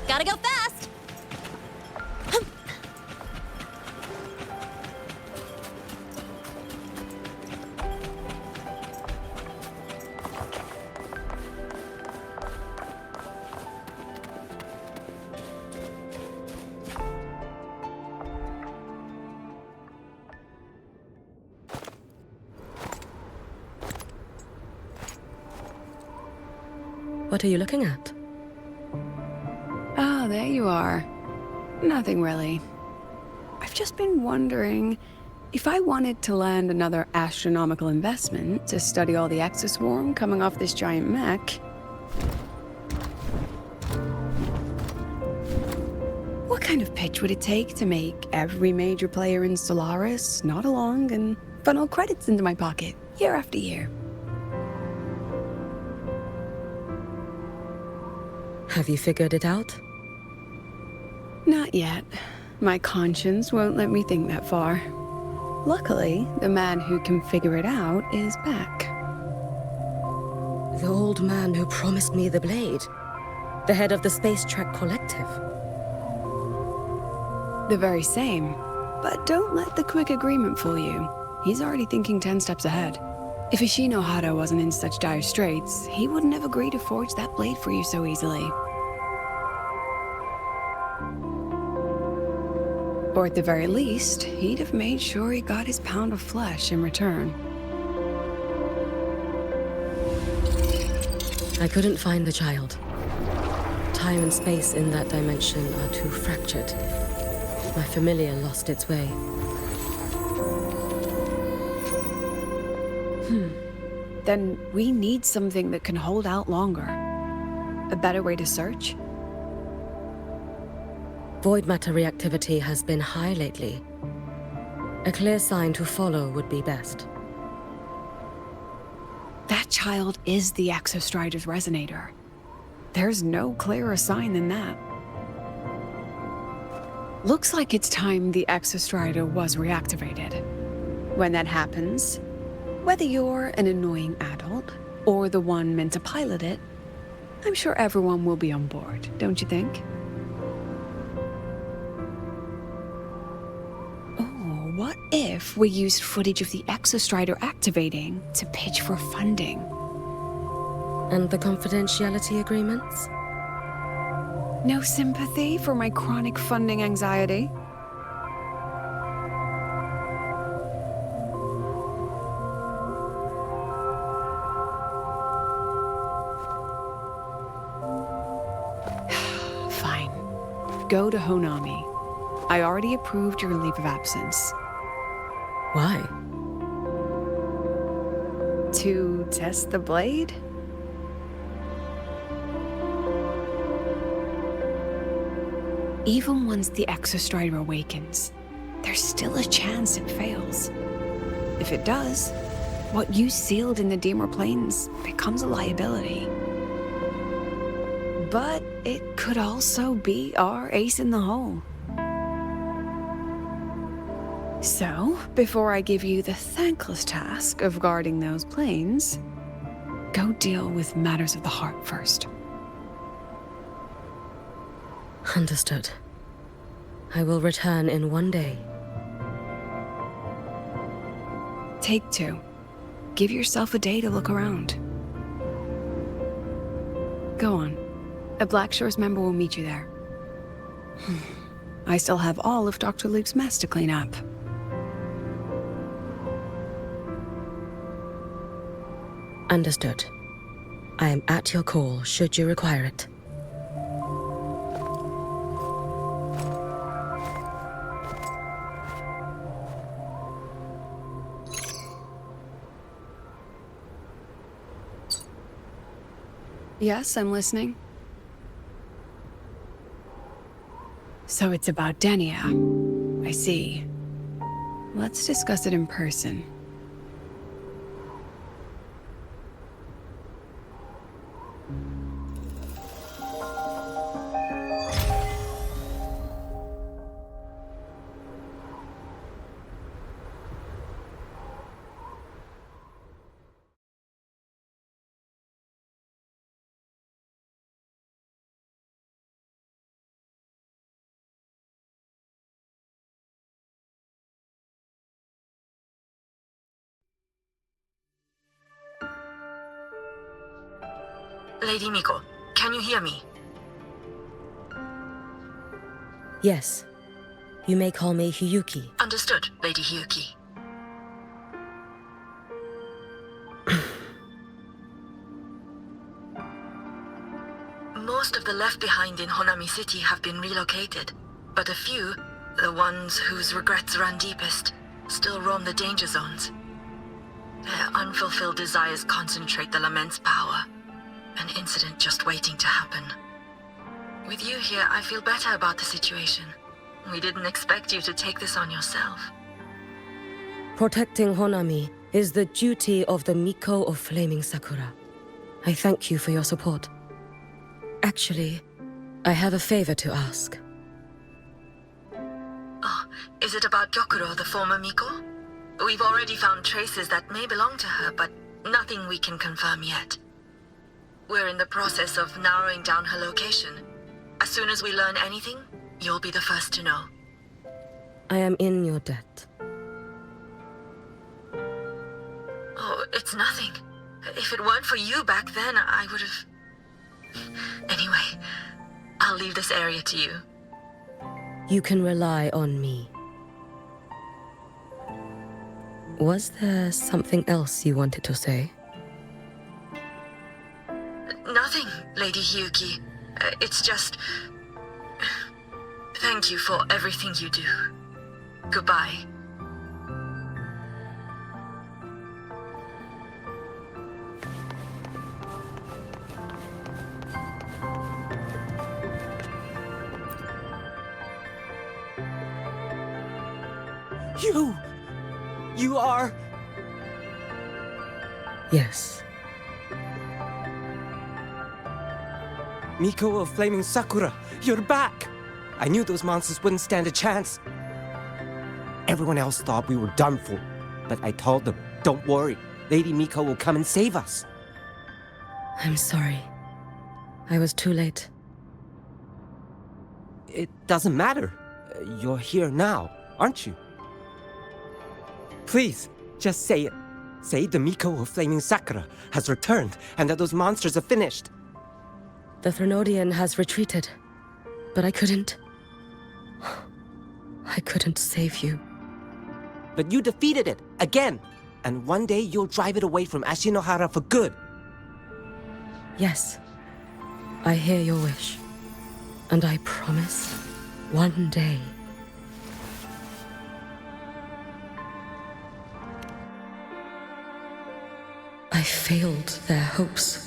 Gotta go fast! What are you looking at? Ah, there you are. Nothing really. I've just been wondering if I wanted to land another astronomical investment to study all the exoswarm coming off this giant mech. What kind of pitch would it take to make every major player in Solaris nod along and funnel credits into my pocket year after year? Have you figured it out? Not yet. My conscience won't let me think that far. Luckily, the man who can figure it out is back. The old man who promised me the blade. The head of the Space Trek Collective. The very same. But don't let the quick agreement fool you. He's already thinking 10 steps ahead. If Ishino Hado wasn't in such dire straits, he wouldn't have agreed to forge that blade for you so easily. Or at the very least, he'd have made sure he got his pound of flesh in return. I couldn't find the child. Time and space in that dimension are too fractured. My familiar lost its way. Then we need something that can hold out longer. A better way to search? Void matter reactivity has been high lately. A clear sign to follow would be best. That child is the Exostrider's resonator. There's no clearer sign than that. Looks like it's time the Exostrider was reactivated. When that happens, whether you're an annoying adult or the one meant to pilot it, I'm sure everyone will be on board, don't you think? Oh, what if we used footage of the Exostrider activating to pitch for funding? And the confidentiality agreements? No sympathy for my chronic funding anxiety? Fine. Go to Honami. I already approved your leave of absence. Why? To test the blade? Even once the Exostrider awakens, there's still a chance it fails. If it does, what you sealed in the Deemer Plains becomes a liability. But it could also be our ace in the hole. So, before I give you the thankless task of guarding those planes, go deal with matters of the heart first. Understood. I will return in one day. Take 2. Give yourself a day to look around. Go on. A Black Shores member will meet you there. I still have all of Dr. Luke's mess to clean up. Understood. I am at your call should you require it. Yes, I'm listening. So it's about Denia. I see. Let's discuss it in person. Lady Miko, can you hear me? Yes. You may call me Hiyuki. Understood, Lady Hiyuki. Most of the left behind in Honami City have been relocated, but a few, the ones whose regrets run deepest, still roam the danger zones. Their unfulfilled desires concentrate the Lament's power. An incident just waiting to happen. With you here, I feel better about the situation. We didn't expect you to take this on yourself. Protecting Honami is the duty of the Miko of Flaming Sakura. I thank you for your support. Actually, I have a favor to ask. Oh, is it about Gyokuro, the former Miko? We've already found traces that may belong to her, but nothing we can confirm yet. We're in the process of narrowing down her location. As soon as we learn anything, you'll be the first to know. I am in your debt. Oh, it's nothing. If it weren't for you back then, I would have... Anyway, I'll leave this area to you. You can rely on me. Was there something else you wanted to say? Nothing, Lady Hiyuki. It's just... Thank you for everything you do. Goodbye. You are... Yes. Miko of Flaming Sakura, you're back! I knew those monsters wouldn't stand a chance. Everyone else thought we were done for, but I told them, don't worry, Lady Miko will come and save us. I'm sorry. I was too late. It doesn't matter. You're here now, aren't you? Please, just say it. Say the Miko of Flaming Sakura has returned and that those monsters are finished. The Threnodian has retreated, but I couldn't save you. But you defeated it, again! And one day you'll drive it away from Ashinohara for good. Yes, I hear your wish. And I promise, one day... I failed their hopes.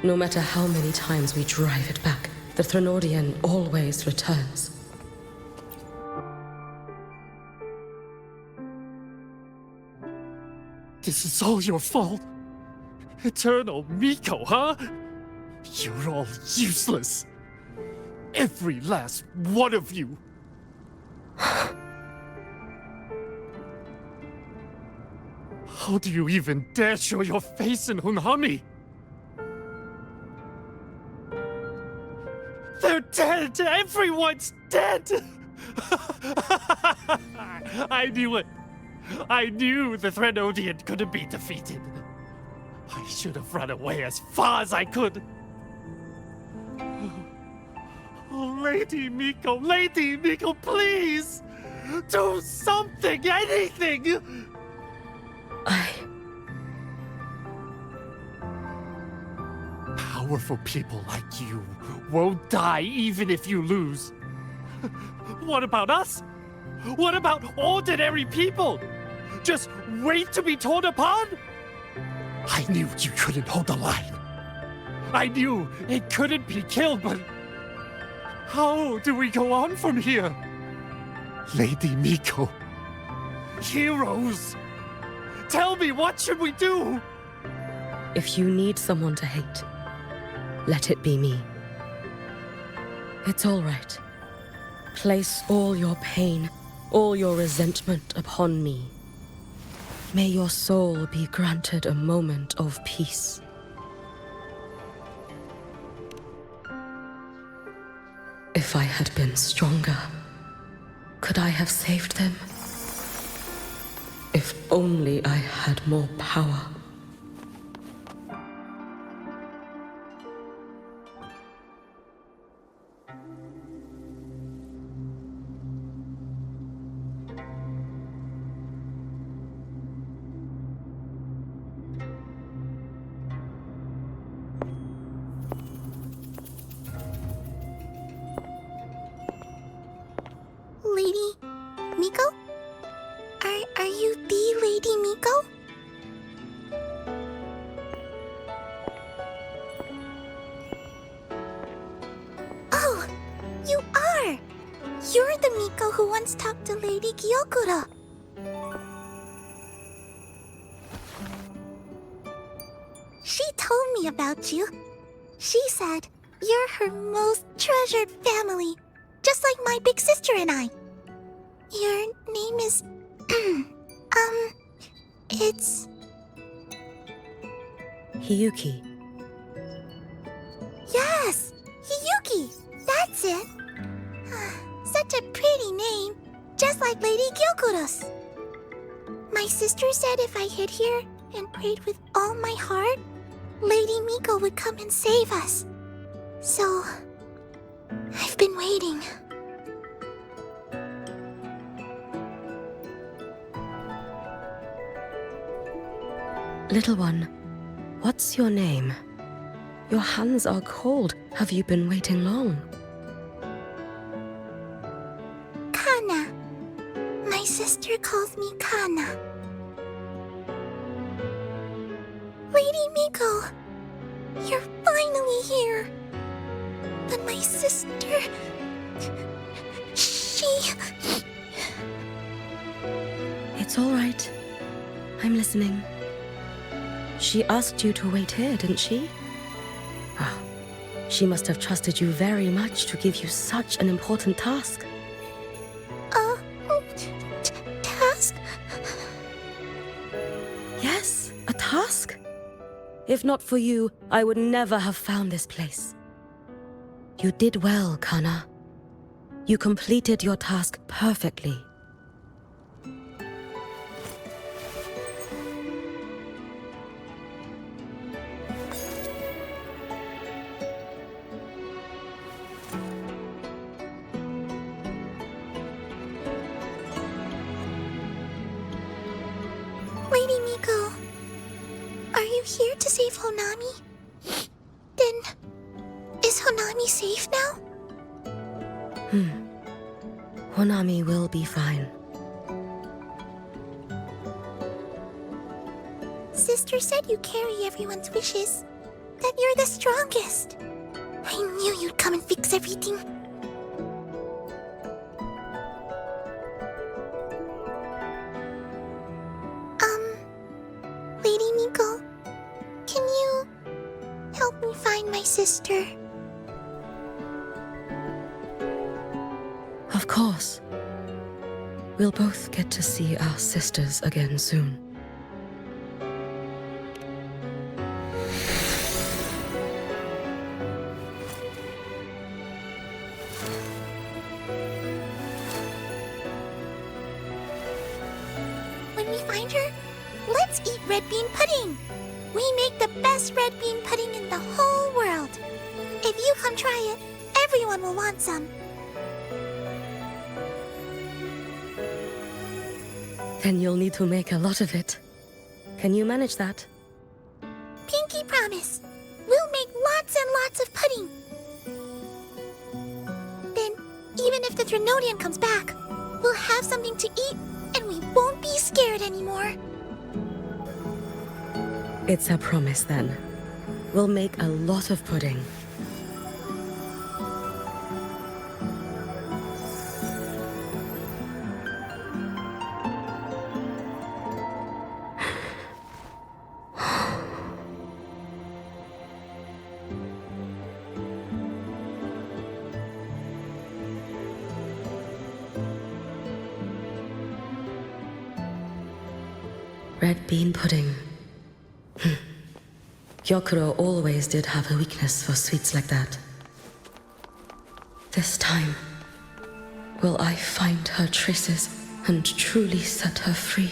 No matter how many times we drive it back, the Threnodian always returns. This is all your fault. Eternal Miko, huh? You're all useless. Every last one of you. How do you even dare show your face in Hunhami? They're dead! Everyone's dead! I knew it! I knew the Threnodian couldn't be defeated. I should have run away as far as I could. Oh, Lady Miko, please! Do something, anything! Powerful people like you won't die even if you lose. What about us? What about ordinary people? Just wait to be torn apart? I knew you couldn't hold the line. I knew it couldn't be killed, but how do we go on from here? Lady Miko, heroes, tell me, what should we do? If you need someone to hate, let it be me. It's all right. Place all your pain, all your resentment upon me. May your soul be granted a moment of peace. If I had been stronger, could I have saved them? If only I had more power. Miko who once talked to Lady Gyokuro. She told me about you. She said you're her most treasured family, just like my big sister and I. Your name is... it's... Hiyuki. Yes! Hiyuki! That's it! Such a pretty name, just like Lady Gyokuro's. My sister said if I hid here and prayed with all my heart, Lady Miko would come and save us. So, I've been waiting. Little one, what's your name? Your hands are cold. Have you been waiting long? Kana. My sister calls me Kana. Lady Miko, you're finally here. But my sister... she... It's all right. I'm listening. She asked you to wait here, didn't she? Ah, she must have trusted you very much to give you such an important task. Task? Yes, a task. If not for you, I would never have found this place. You did well, Kana. You completed your task perfectly. Lady Miko, are you here to save Honami? Then, is Honami safe now? Honami will be fine. Sister said you carry everyone's wishes. That you're the strongest. I knew you'd come and fix everything. Lady Miko, can you help me find my sister? Of course. We'll both get to see our sisters again soon. When we find her, let's eat red bean pudding. We make the best red bean pudding in the whole world. If you come try it, everyone will want some. Then you'll need to make a lot of it. Can you manage that? Pinky promise. We'll make lots and lots of pudding. Then, even if the Drenodian comes back, we'll have something to eat and we won't be scared anymore. It's a promise then. We'll make a lot of pudding. Red bean pudding. Gyokuro always did have a weakness for sweets like that. This time, will I find her traces and truly set her free?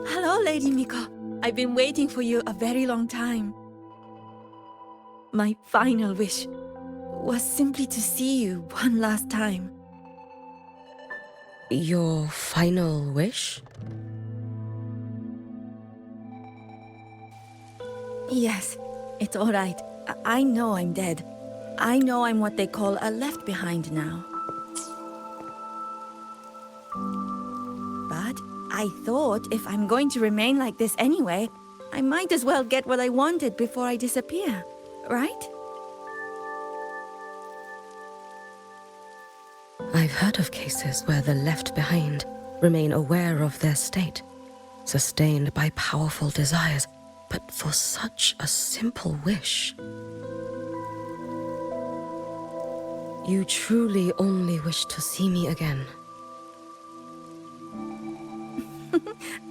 Hello, Lady Miko. I've been waiting for you a very long time. My final wish was simply to see you one last time. Your final wish? Yes, it's all right. I know I'm dead. I know I'm what they call a left behind now. But I thought if I'm going to remain like this anyway, I might as well get what I wanted before I disappear, right? I've heard of cases where the left behind remain aware of their state, sustained by powerful desires, but for such a simple wish. You truly only wish to see me again.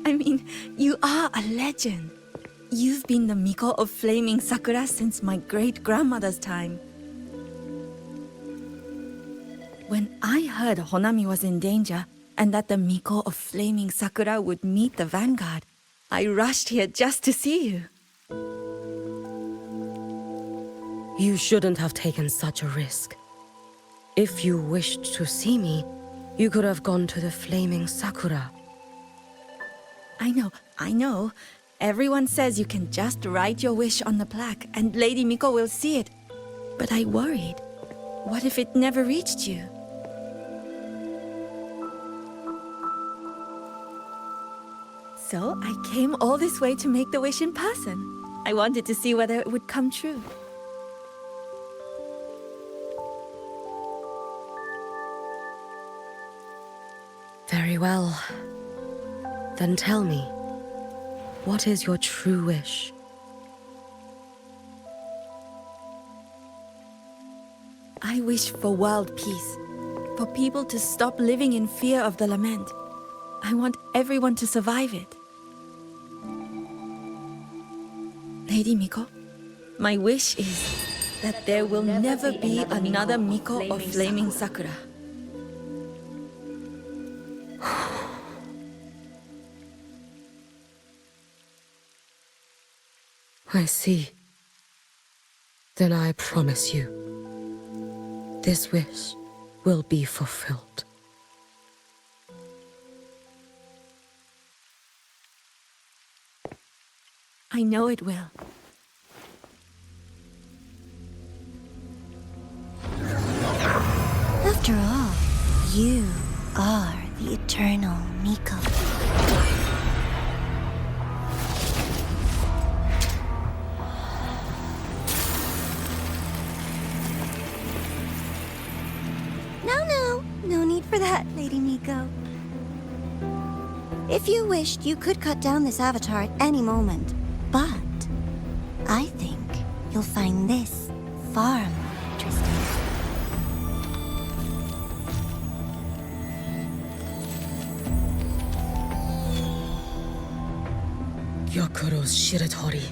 I mean, you are a legend. You've been the Miko of Flaming Sakura since my great-grandmother's time. When I heard Honami was in danger, and that the Miko of Flaming Sakura would meet the vanguard, I rushed here just to see you. You shouldn't have taken such a risk. If you wished to see me, you could have gone to the Flaming Sakura. I know. Everyone says you can just write your wish on the plaque and Lady Miko will see it. But I worried. What if it never reached you? So I came all this way to make the wish in person. I wanted to see whether it would come true. Very well. Then tell me, what is your true wish? I wish for world peace. For people to stop living in fear of the lament. I want everyone to survive it. Lady Miko, my wish is that there will never be another Miko of Flaming Sakura. I see. Then I promise you, this wish will be fulfilled. I know it will. After all, you are the eternal Miko. No need for that, Lady Miko. If you wished, you could cut down this avatar at any moment. But I think you'll find this far more interesting. Yokuro's Shiratori.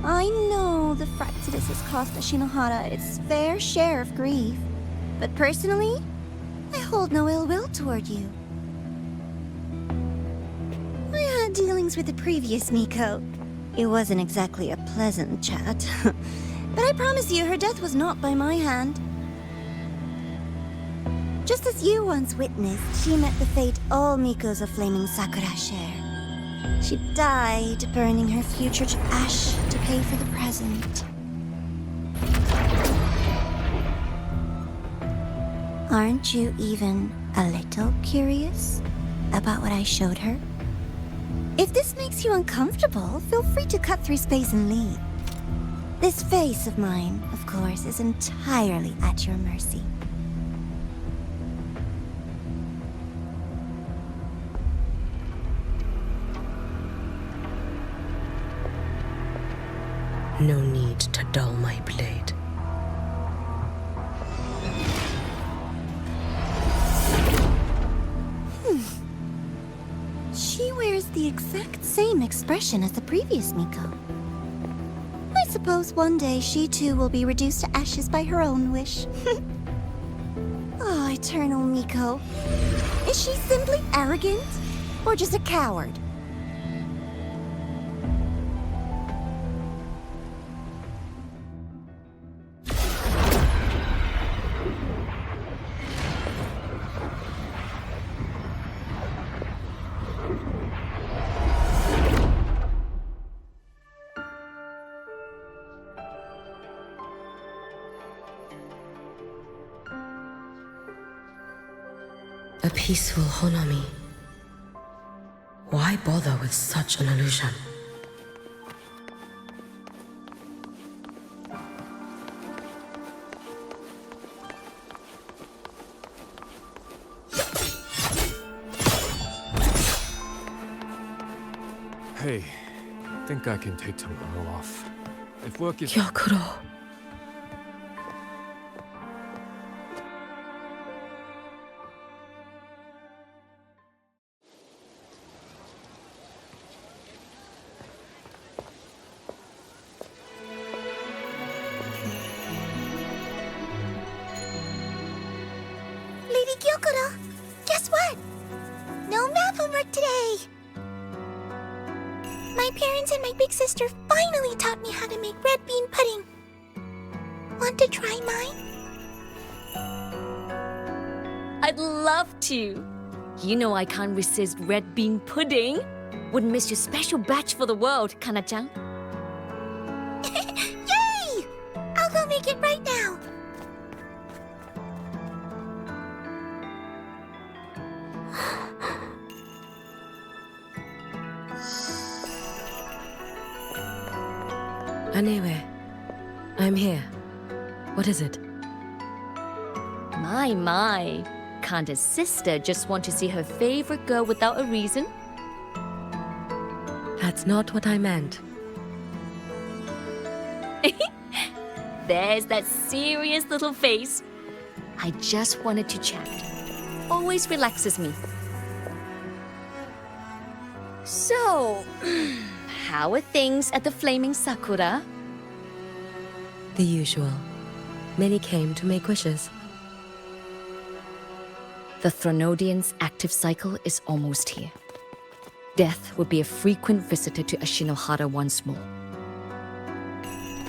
I know the Fraxidus has cost Ashinohara its fair share of grief. But personally, I hold no ill will toward you. I had dealings with the previous Miko. It wasn't exactly a pleasant chat. But I promise you, her death was not by my hand. Just as you once witnessed, she met the fate all Mikos of Flaming Sakura share. She died, burning her future to ash to pay for the present. Aren't you even a little curious about what I showed her? If this makes you uncomfortable, feel free to cut through space and leave. This face of mine, of course, is entirely at your mercy. No need to dull my blade. She wears the exact same expression as the previous Miko. I suppose one day she too will be reduced to ashes by her own wish. Oh, eternal Miko. Is she simply arrogant? Or just a coward? A peaceful Honami. Why bother with such an illusion? Hey, think I can take tomorrow off. If work is... Gyokuro. Lady Gyokuro, guess what? No math homework today. My parents and my big sister finally taught me how to make red bean pudding. Want to try mine? I'd love to. You know I can't resist red bean pudding. Wouldn't miss your special batch for the world, Kana-chan. Yay! I'll go make it right now. Anyway, I'm here. What is it? My. Can't a sister just want to see her favorite girl without a reason? That's not what I meant. There's that serious little face. I just wanted to chat. Always relaxes me. So, how are things at the Flaming Sakura? The usual. Many came to make wishes. The Thronodian's active cycle is almost here. Death will be a frequent visitor to Ashinohara once more.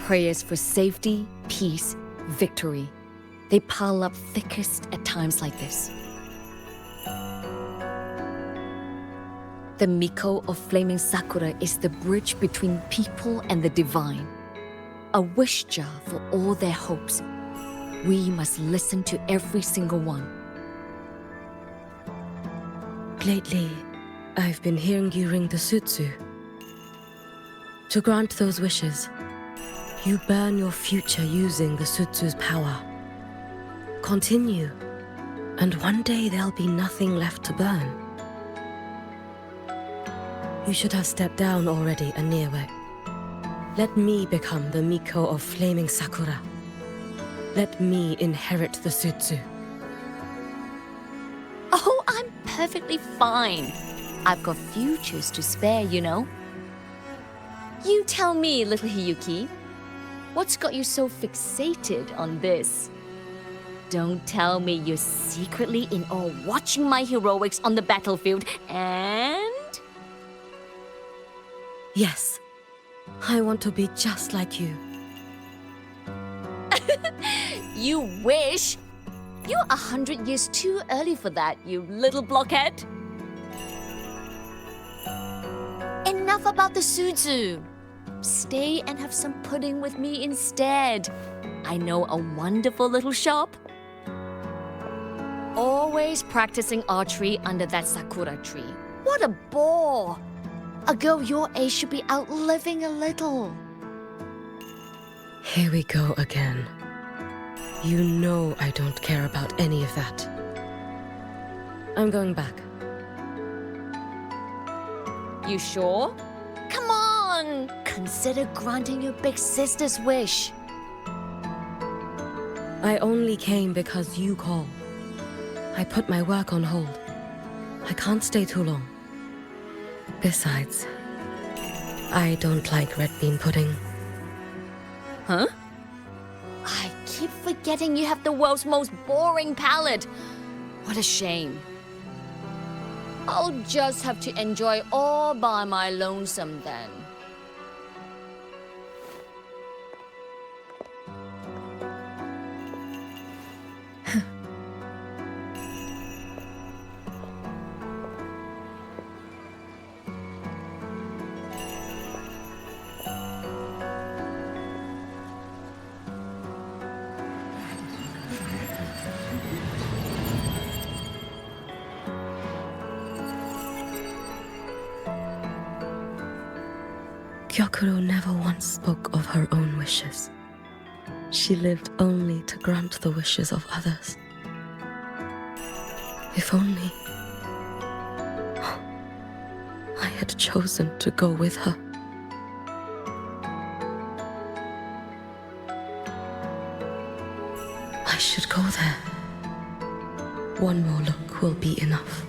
Prayers for safety, peace, victory. They pile up thickest at times like this. The Miko of Flaming Sakura is the bridge between people and the divine. A wish jar for all their hopes. We must listen to every single one. Lately, I've been hearing you ring the sutsu. To grant those wishes, you burn your future using the sutsu's power. Continue, and one day there'll be nothing left to burn. You should have stepped down already, Aniwe. Let me become the Miko of Flaming Sakura. Let me inherit the sutsu. Oh, I'm perfectly fine. I've got futures to spare, you know. You tell me, little Hiyuki, what's got you so fixated on this? Don't tell me you're secretly in awe watching my heroics on the battlefield and... Yes, I want to be just like you. You wish? You're 100 years too early for that, you little blockhead. Enough about the sutsu. Stay and have some pudding with me instead. I know a wonderful little shop. Always practicing archery under that sakura tree. What a bore! A girl your age should be out living a little. Here we go again. You know I don't care about any of that. I'm going back. You sure? Come on! Consider granting your big sister's wish. I only came because you called. I put my work on hold. I can't stay too long. Besides, I don't like red bean pudding. Huh? I keep forgetting you have the world's most boring palate. What a shame. I'll just have to enjoy all by my lonesome then. Gyokuro never once spoke of her own wishes. She lived only to grant the wishes of others. If only I had chosen to go with her. I should go there. One more look will be enough.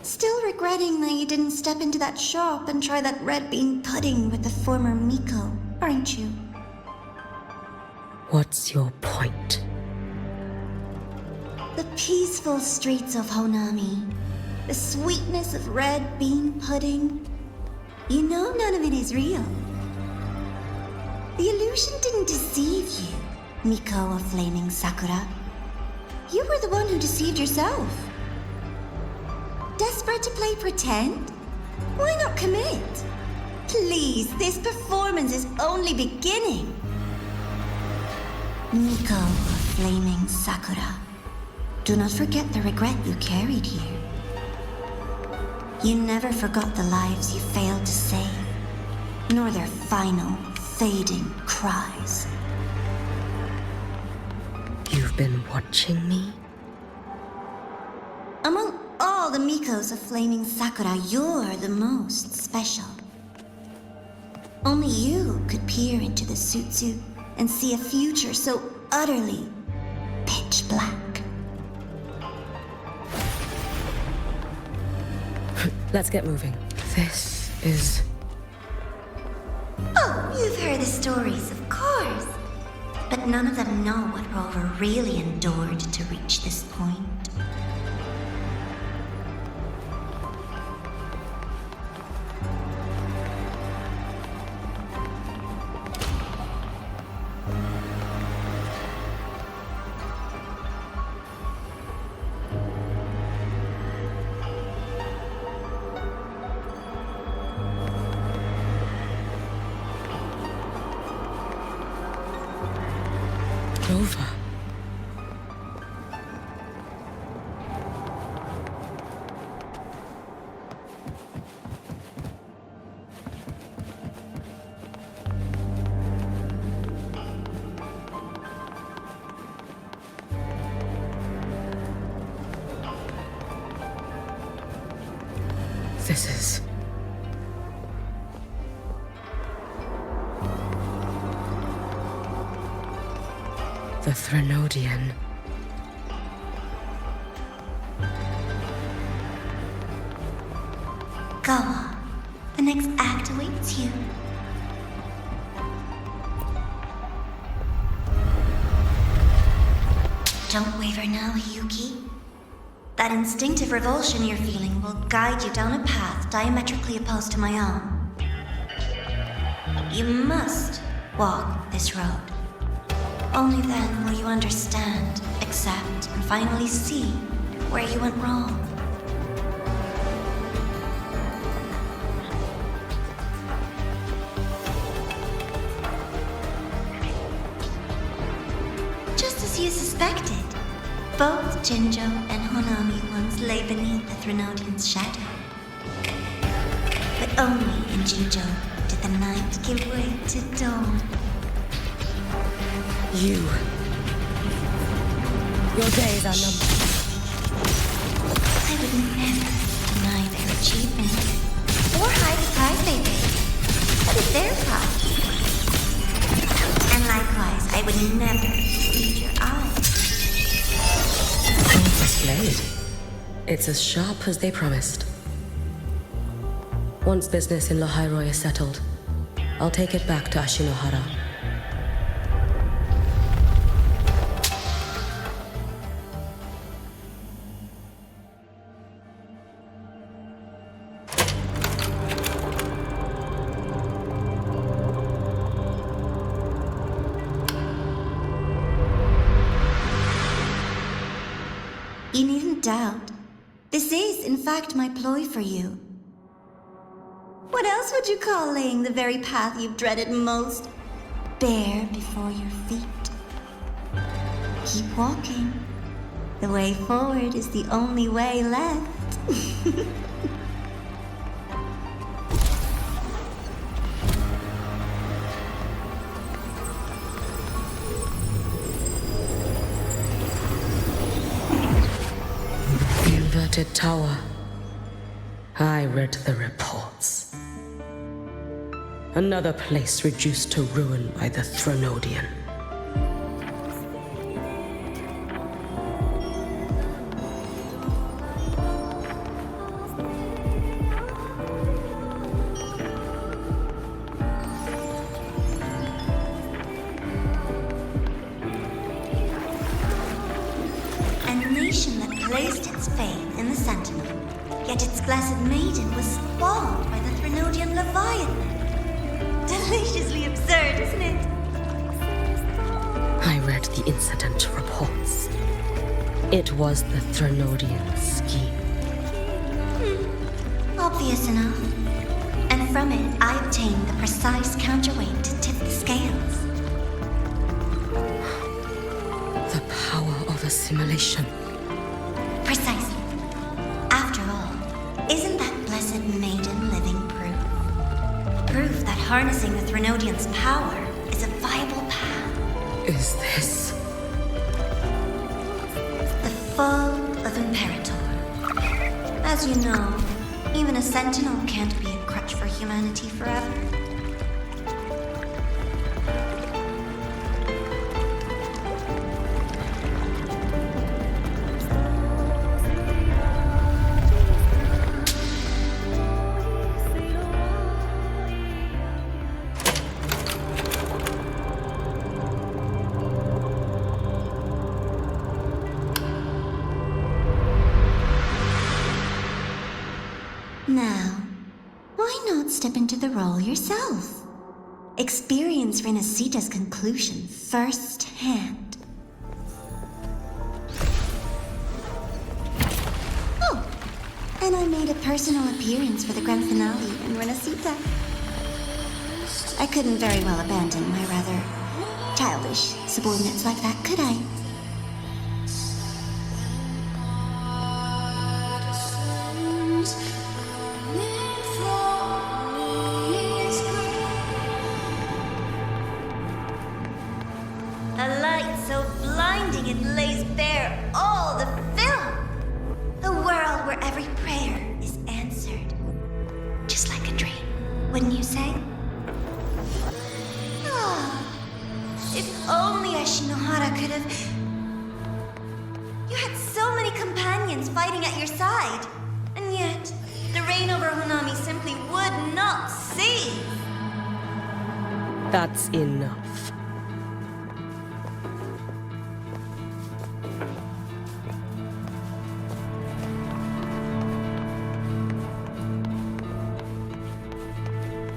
Still regretting that you didn't step into that shop and try that red bean pudding with the former Miko, aren't you? What's your point? The peaceful streets of Honami, the sweetness of red bean pudding. You know none of it is real. The illusion didn't deceive you, Miko of Flaming Sakura. You were the one who deceived yourself. Desperate to play pretend? Why not commit? Please, this performance is only beginning. Miko of Flaming Sakura, do not forget the regret you carried here. You never forgot the lives you failed to save, nor their final, fading cries. You've been watching me? Among all the Mikos of Flaming Sakura, you're the most special. Only you could peer into the Sutsu and see a future so utterly pitch black. Let's get moving. This is... Oh, you've heard the stories, of course. But none of them know what Rover really endured to reach this point. Rover. This is... the Threnodian. Go on. The next act awaits you. Don't waver now, Yuki. That instinctive revulsion you're feeling will guide you down a path diametrically opposed to my own. You must walk this road. Only then will you understand, accept, and finally see where you went wrong. Just as you suspected, both Jinjo and Honami once lay beneath the Threnodian's shadow. But only in Jinjo did the night give way to dawn. You. Your days are numbered. I would never deny their achievement or hide the prize they paid. That is their prize. And likewise, I would never deceive your eyes. This blade. It's as sharp as they promised. Once business in Lahairoi is settled, I'll take it back to Ashinohara. you needn't doubt. This is, in fact, my ploy for you. What else would you call laying the very path you've dreaded most bare before your feet? Keep walking. The way forward is the only way left. Inverted tower. I read the reports. Another place reduced to ruin by the Threnodian. A nation that placed its faith in the Sentinel, yet its blessed maiden was spawned by the Threnodian Leviathan. Deliciously absurd, isn't it? I read the incident reports. It was the Threnodian scheme. Obvious enough. And from it, I obtained the precise counterweight to tip the scales. The power of assimilation. Precisely. After all, isn't that blessed maiden living proof? Proof that harnessing the Threnodian's power is a viable path. Is this The fall of Imperator. As you know, even a sentinel can't be a crutch for humanity forever. Now, why not step into the role yourself? Experience Renacita's conclusion firsthand. Oh, and I made a personal appearance for the grand finale in Renacita. I couldn't very well abandon my rather childish subordinates like that, could I? A light so blinding it lays bare all the film. A world where every prayer is answered. Just like a dream, wouldn't you say? Ah, if only Ashinohara could have... You had so many companions fighting at your side. And yet, the reign over Honami simply would not cease. That's enough.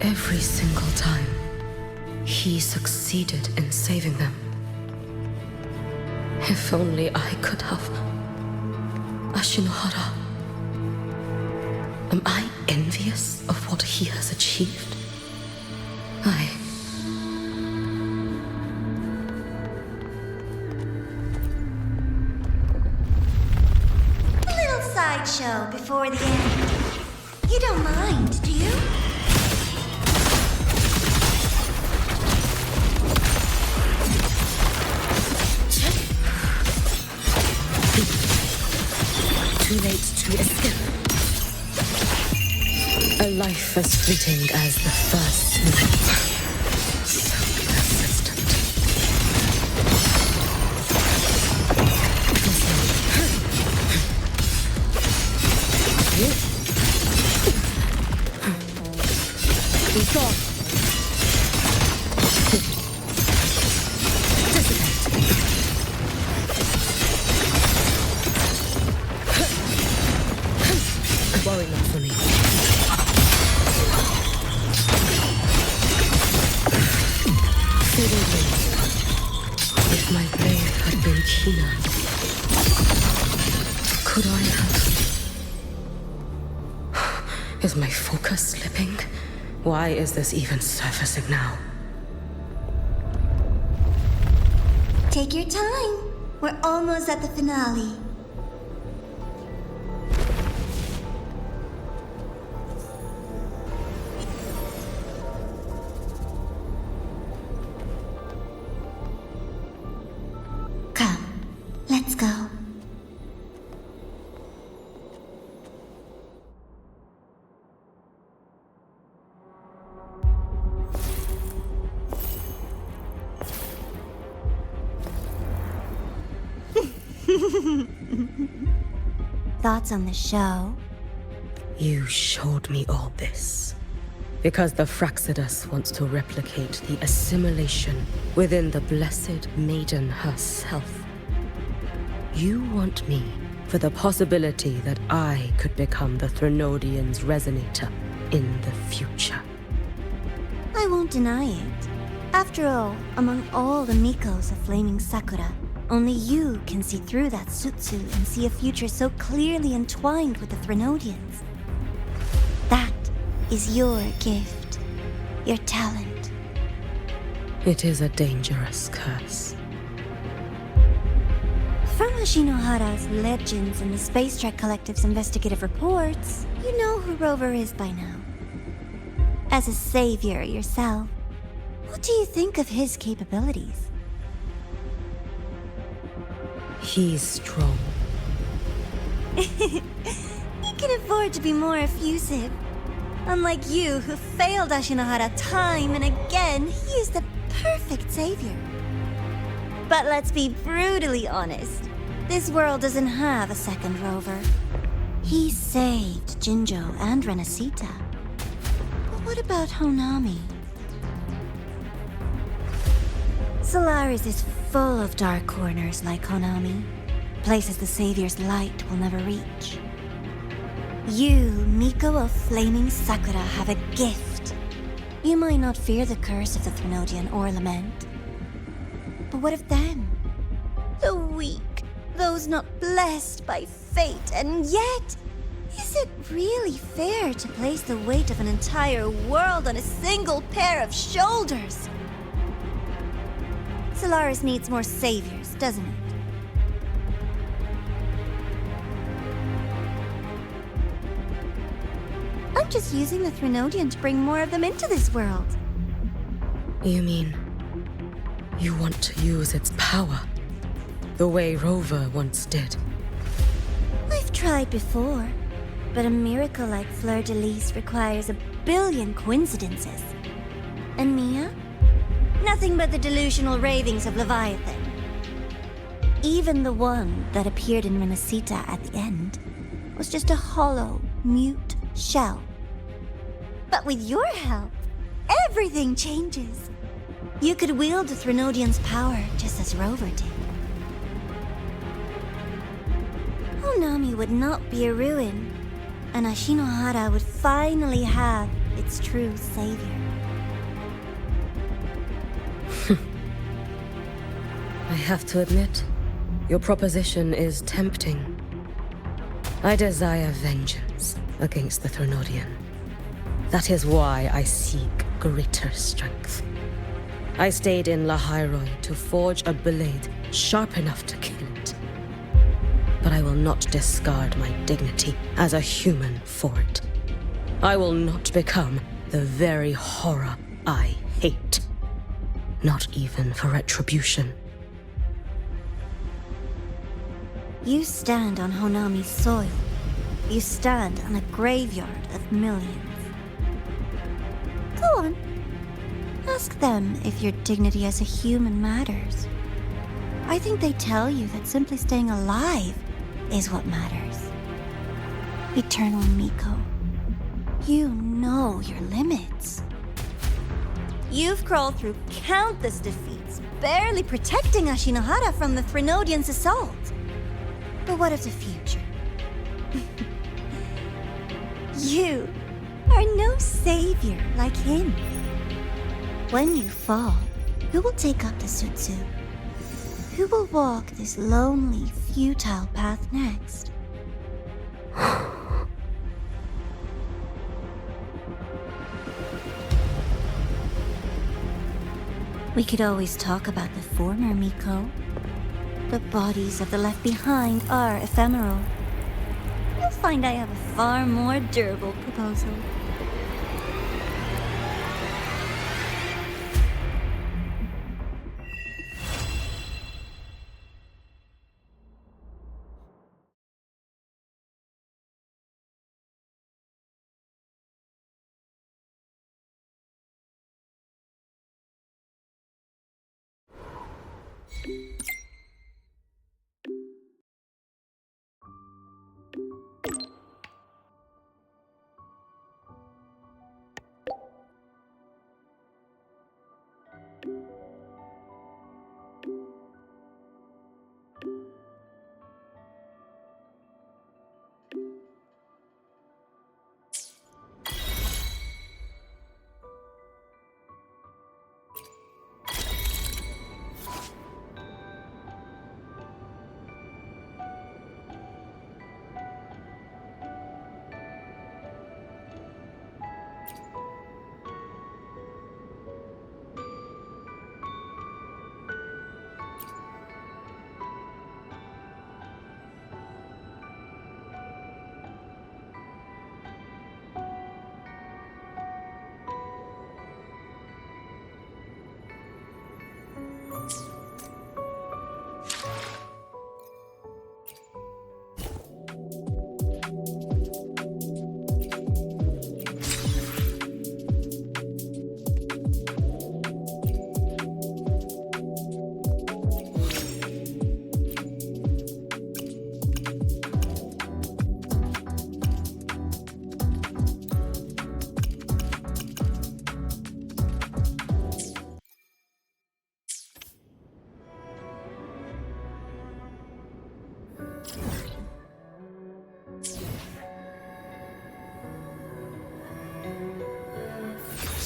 Every single time, he succeeded in saving them. If only I could have. Ashinohara. Am I envious of what he has achieved? A little sideshow before the end. You don't mind, do you? Too late to escape. A life as fleeting as the first night. So persistent. He's gone. Worry not for me. Feeling me. If my blade had been keener. could I have? Is my focus slipping? Why is this even surfacing now? Take your time. We're almost at the finale. Come, let's go. Thoughts on the show? You showed me all this because the Fraxidus wants to replicate the assimilation within the Blessed Maiden herself. You want me for the possibility that I could become the Threnodian's resonator in the future. I won't deny it. After all, among all the Mikos of Flaming Sakura, only you can see through that Sutsu and see a future so clearly entwined with the Threnodians. That is your gift, your talent. It is a dangerous curse. From Ashinohara's legends and the Space Trek Collective's investigative reports, you know who Rover is by now. As a savior yourself, what do you think of his capabilities? He's strong. He can afford to be more effusive. Unlike you, who failed Ashinohara time and again, he is the perfect savior. But let's be brutally honest. This world doesn't have a second Rover. He saved Jinjo and Renacita. But what about Honami? Solaris is full of dark corners like Honami. Places the Savior's light will never reach. You, Miko of Flaming Sakura, have a gift. You might not fear the curse of the Threnodian or lament. But what of them? The weak, those not blessed by fate, and yet, is it really fair to place the weight of an entire world on a single pair of shoulders? Solaris needs more saviors, doesn't it? I'm just using the Threnodian to bring more of them into this world. You mean you want to use its power the way Rover once did? I've tried before, but a miracle like Fleur-de-Lis requires a billion coincidences. And Mia? Nothing but the delusional ravings of Leviathan. Even the one that appeared in Renacita at the end was just a hollow, mute shell. But with your help, everything changes. You could wield the Threnodian's power just as Rover did. Honami would not be a ruin, and Ashinohara would finally have its true savior. I have to admit, your proposition is tempting. I desire vengeance against the Threnodian. That is why I seek greater strength. I stayed in Lahairoi to forge a blade sharp enough to kill it. But I will not discard my dignity as a human for it. I will not become the very horror I hate. Not even for retribution. You stand on Honami's soil. You stand on a graveyard of millions. Go on. Ask them if your dignity as a human matters. I think they tell you that simply staying alive is what matters. Eternal Miko, you know your limits. You've crawled through countless defeats, barely protecting Ashinohara from the Threnodian's assault. But what of the future? You are no savior like him. When you fall, who will take up the Sutsu? Who will walk this lonely, futile path next? We could always talk about the former Miko. The bodies of the left behind are ephemeral. You'll find I have a far more durable proposal.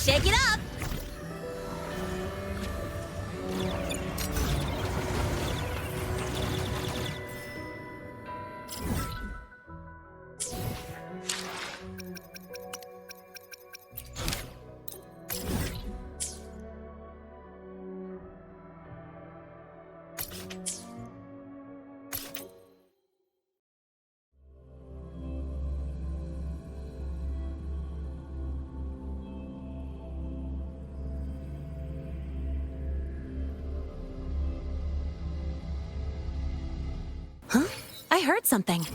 Shake it up! I heard something.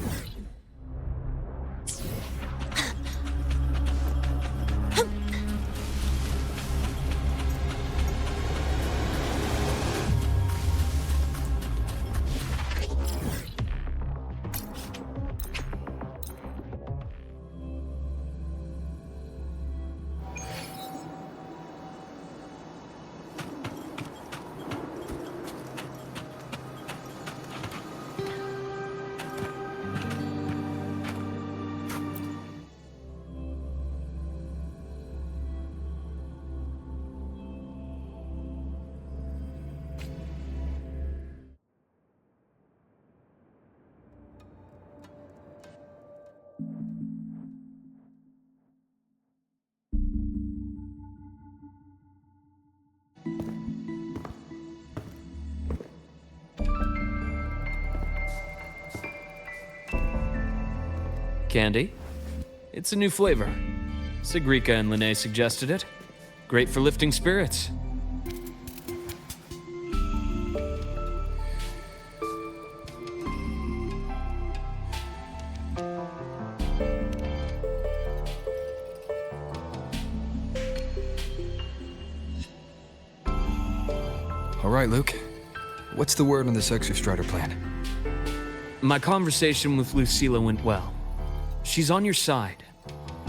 Candy? It's a new flavor. Sigrika and Linné suggested it. Great for lifting spirits. All right, Luke. What's the word on this Exostrider plan? My conversation with Lucilla went well. She's on your side.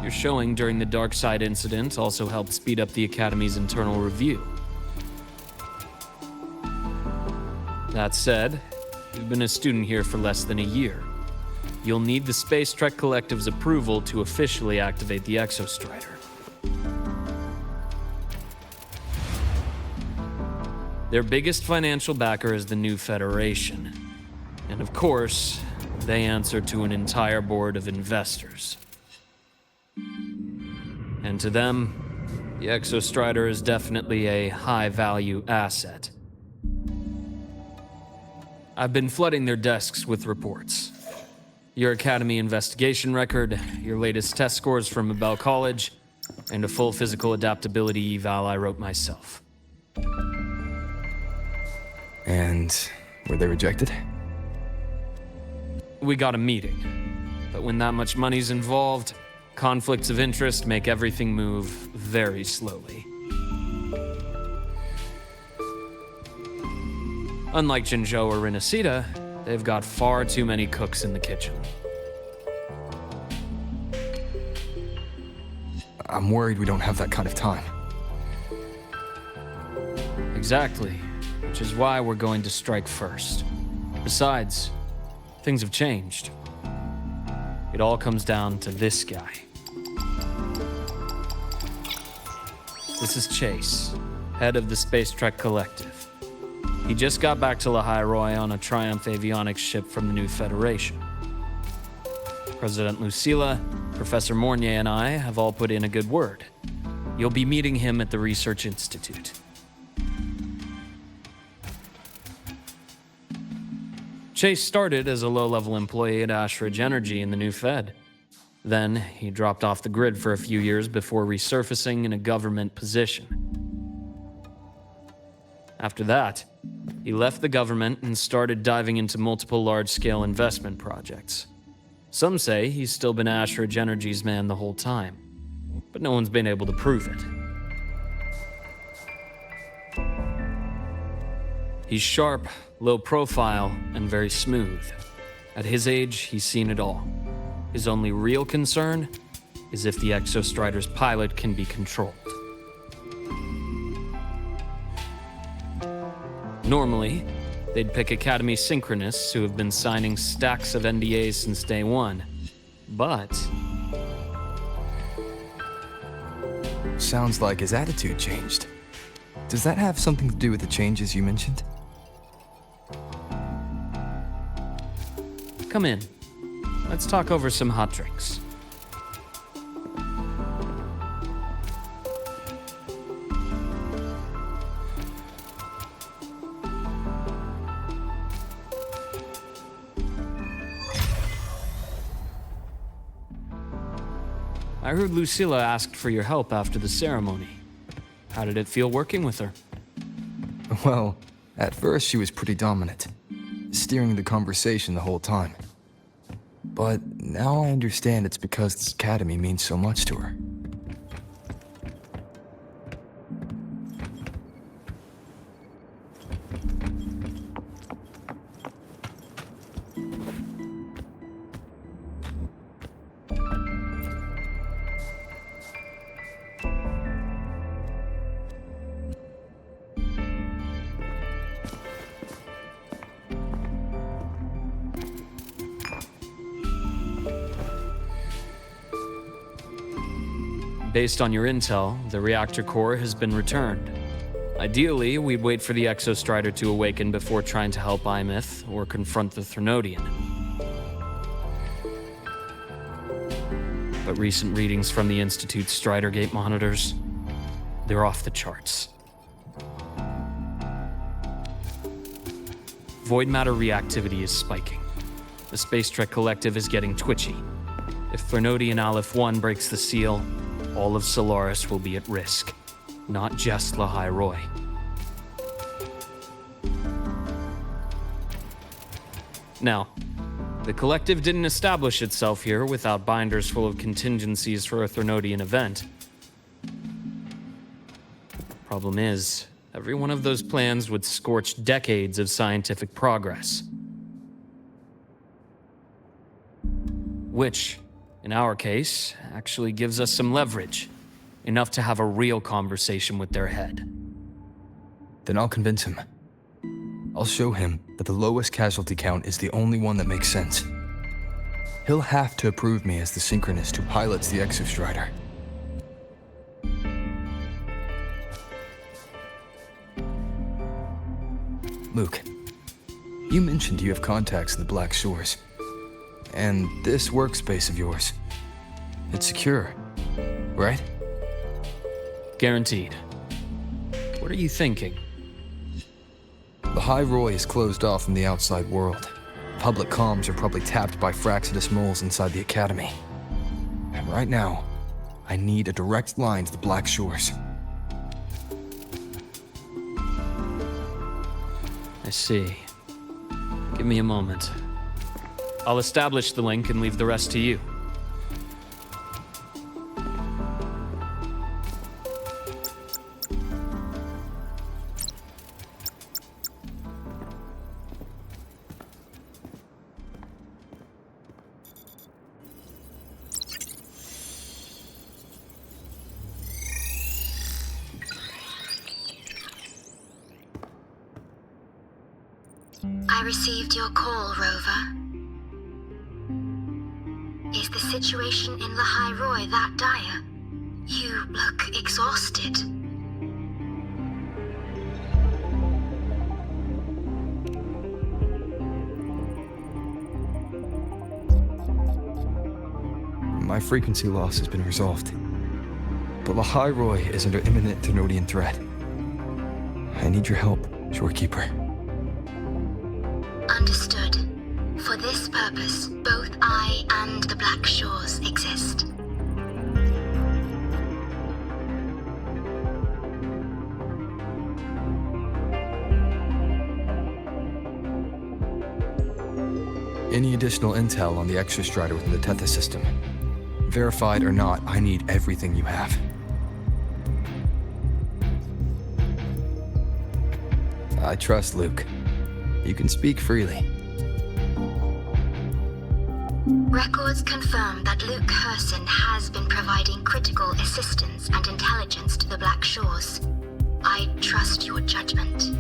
Your showing during the Dark Side incident also helped speed up the Academy's internal review. That said, you've been a student here for less than a year. You'll need the Space Trek Collective's approval to officially activate the Exostrider. Their biggest financial backer is the new Federation. And of course, they answer to an entire board of investors. And to them, The Exostrider is definitely a high-value asset. I've been flooding their desks with reports. Your Academy investigation record, your latest test scores from Abel College, and a full physical adaptability eval I wrote myself. And were they rejected? We got a meeting, but when that much money's involved, conflicts of interest make everything move very slowly. Unlike Jinzhou or Rinasita, they've got far too many cooks in the kitchen. I'm worried we don't have that kind of time. Exactly, which is why we're going to strike first. Besides, things have changed. It all comes down to this guy. This is Chase, head of the Space Trek Collective. He just got back to Lahai Roi on a Triumph avionics ship from the new Federation. President Lucilla, Professor Mornier, and I have all put in a good word. You'll be meeting him at the Research Institute. Chase started as a low-level employee at Ashridge Energy in the new Fed. Then, he dropped off the grid for a few years before resurfacing in a government position. After that, he left the government and started diving into multiple large-scale investment projects. Some say he's still been Ashridge Energy's man the whole time, but no one's been able to prove it. He's sharp, low profile, and very smooth. At his age, he's seen it all. His only real concern is if the Exostrider's pilot can be controlled. Normally, they'd pick Academy synchronists who have been signing stacks of NDAs since day one. But Sounds like his attitude changed. Does that have something to do with the changes you mentioned? come in. Let's talk over some hot drinks. I heard Lucilla asked for your help after the ceremony. How did it feel working with her? Well, at first she was pretty dominant, steering the conversation the whole time. But now I understand it's because this academy means so much to her. Based on your intel, the reactor core has been returned. Ideally, we'd wait for the Exostrider to awaken before trying to help Imyth or confront the Threnodian. But recent readings from the Institute's Strider Gate monitors, they're off the charts. Void matter reactivity is spiking. The Space Trek Collective is getting twitchy. If Threnodian Aleph 1 breaks the seal, all of Solaris will be at risk, not just Lahai Roi. Now, the Collective didn't establish itself here without binders full of contingencies for a Threnodian event. Problem is, every one of those plans would scorch decades of scientific progress. Which, in our case, actually gives us some leverage. Enough to have a real conversation with their head. Then I'll convince him. I'll show him that the lowest casualty count is the only one that makes sense. He'll have to approve me as the synchronist who pilots the Exostrider. Luke, you mentioned you have contacts in the Black Shores. And this workspace of yours, it's secure, right? Guaranteed. What are you thinking? The High Roy is closed off from the outside world. Public comms are probably tapped by Fraxidus moles inside the Academy. And right now, I need a direct line to the Black Shores. I see. Give me a moment. I'll establish the link and leave the rest to you. I received your call, Rover. Is the situation in the High Roy that dire? You look exhausted. My frequency loss has been resolved. But the High Roy is under imminent Tenodian threat. I need your help, Shorekeeper. Understood. For this purpose, both I and the Black Shores exist. Any additional intel on the Exostrider within the Tethys system? Verified or not, I need everything you have. I trust Luke. You can speak freely. Records confirm that Luke Herson has been providing critical assistance and intelligence to the Black Shores. I trust your judgment.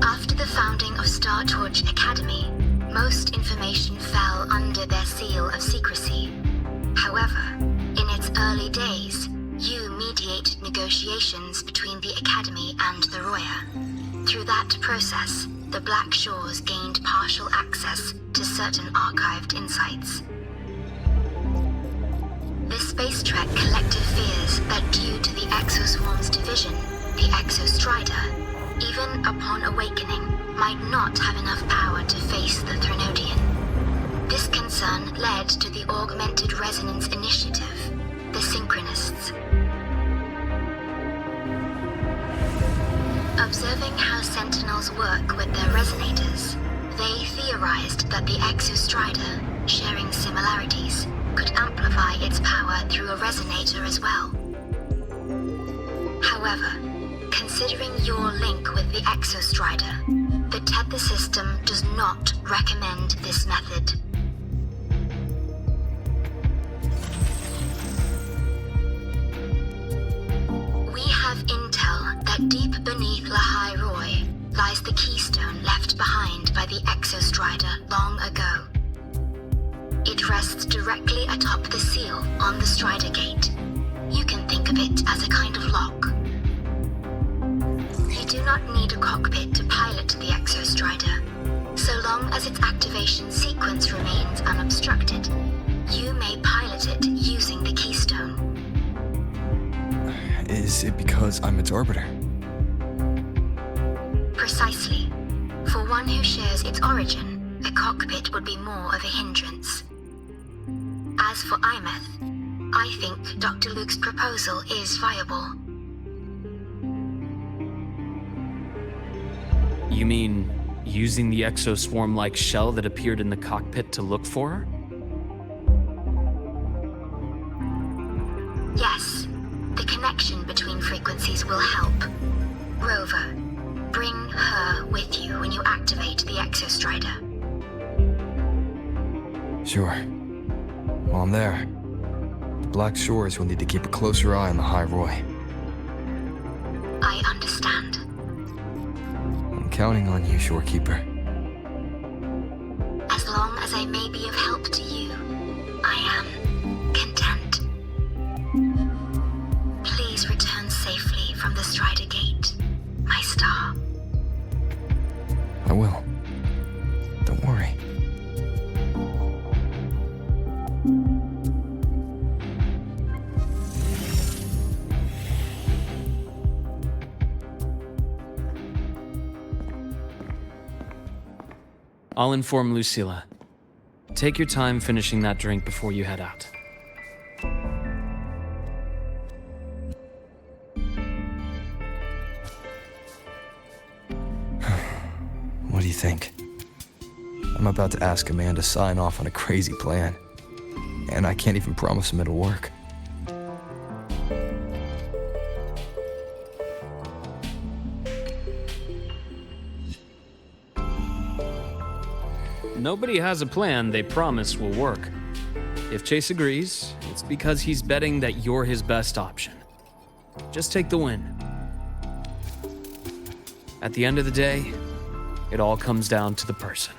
After the founding of Star Torch Academy, most information fell under their seal of secrecy. However, in its early days, you mediated negotiations between the Academy and the Roya. Through that process, the Black Shores gained partial access to certain archived insights. The Space Trek Collective fears that due to the Exoswarm's division, the Exostrider, even upon awakening, might not have enough power to face the Threnodian. This concern led to the Augmented Resonance Initiative, the Synchronists. Observing how Sentinels work with their resonators, they theorized that the Exostrider, sharing similarities, could amplify its power through a resonator as well. However, considering your link with the Exostrider, the Tether system does not recommend this method. We have intel that deep beneath Lahai Roy lies the keystone left behind by the Exostrider long ago. It rests directly atop the seal on the Strider Gate. You can think of it as a kind of lock. You do not need a cockpit to pilot the Exostrider. So long as its activation sequence remains unobstructed, you may pilot it using the keystone. Is it because I'm its arbiter? Precisely. For one who shares its origin, a cockpit would be more of a hindrance. As for Imeth, I think Dr. Luke's proposal is viable. You mean using the exoswarm-like shell that appeared in the cockpit to look for her? Yes. The connection between frequencies will help. Rover, bring her with you when you activate the Exostrider. Sure. While I'm there, the Black Shores will need to keep a closer eye on the High Roy. I understand. I'm counting on you, Shorekeeper. As long as I may be of help to you, I am content. I'll inform Lucilla. Take your time finishing that drink before you head out. What do you think? I'm about to ask a man to sign off on a crazy plan, and I can't even promise him it'll work. Nobody has a plan they promise will work. If Chase agrees, it's because he's betting that you're his best option. Just take the win. At the end of the day, it all comes down to the person.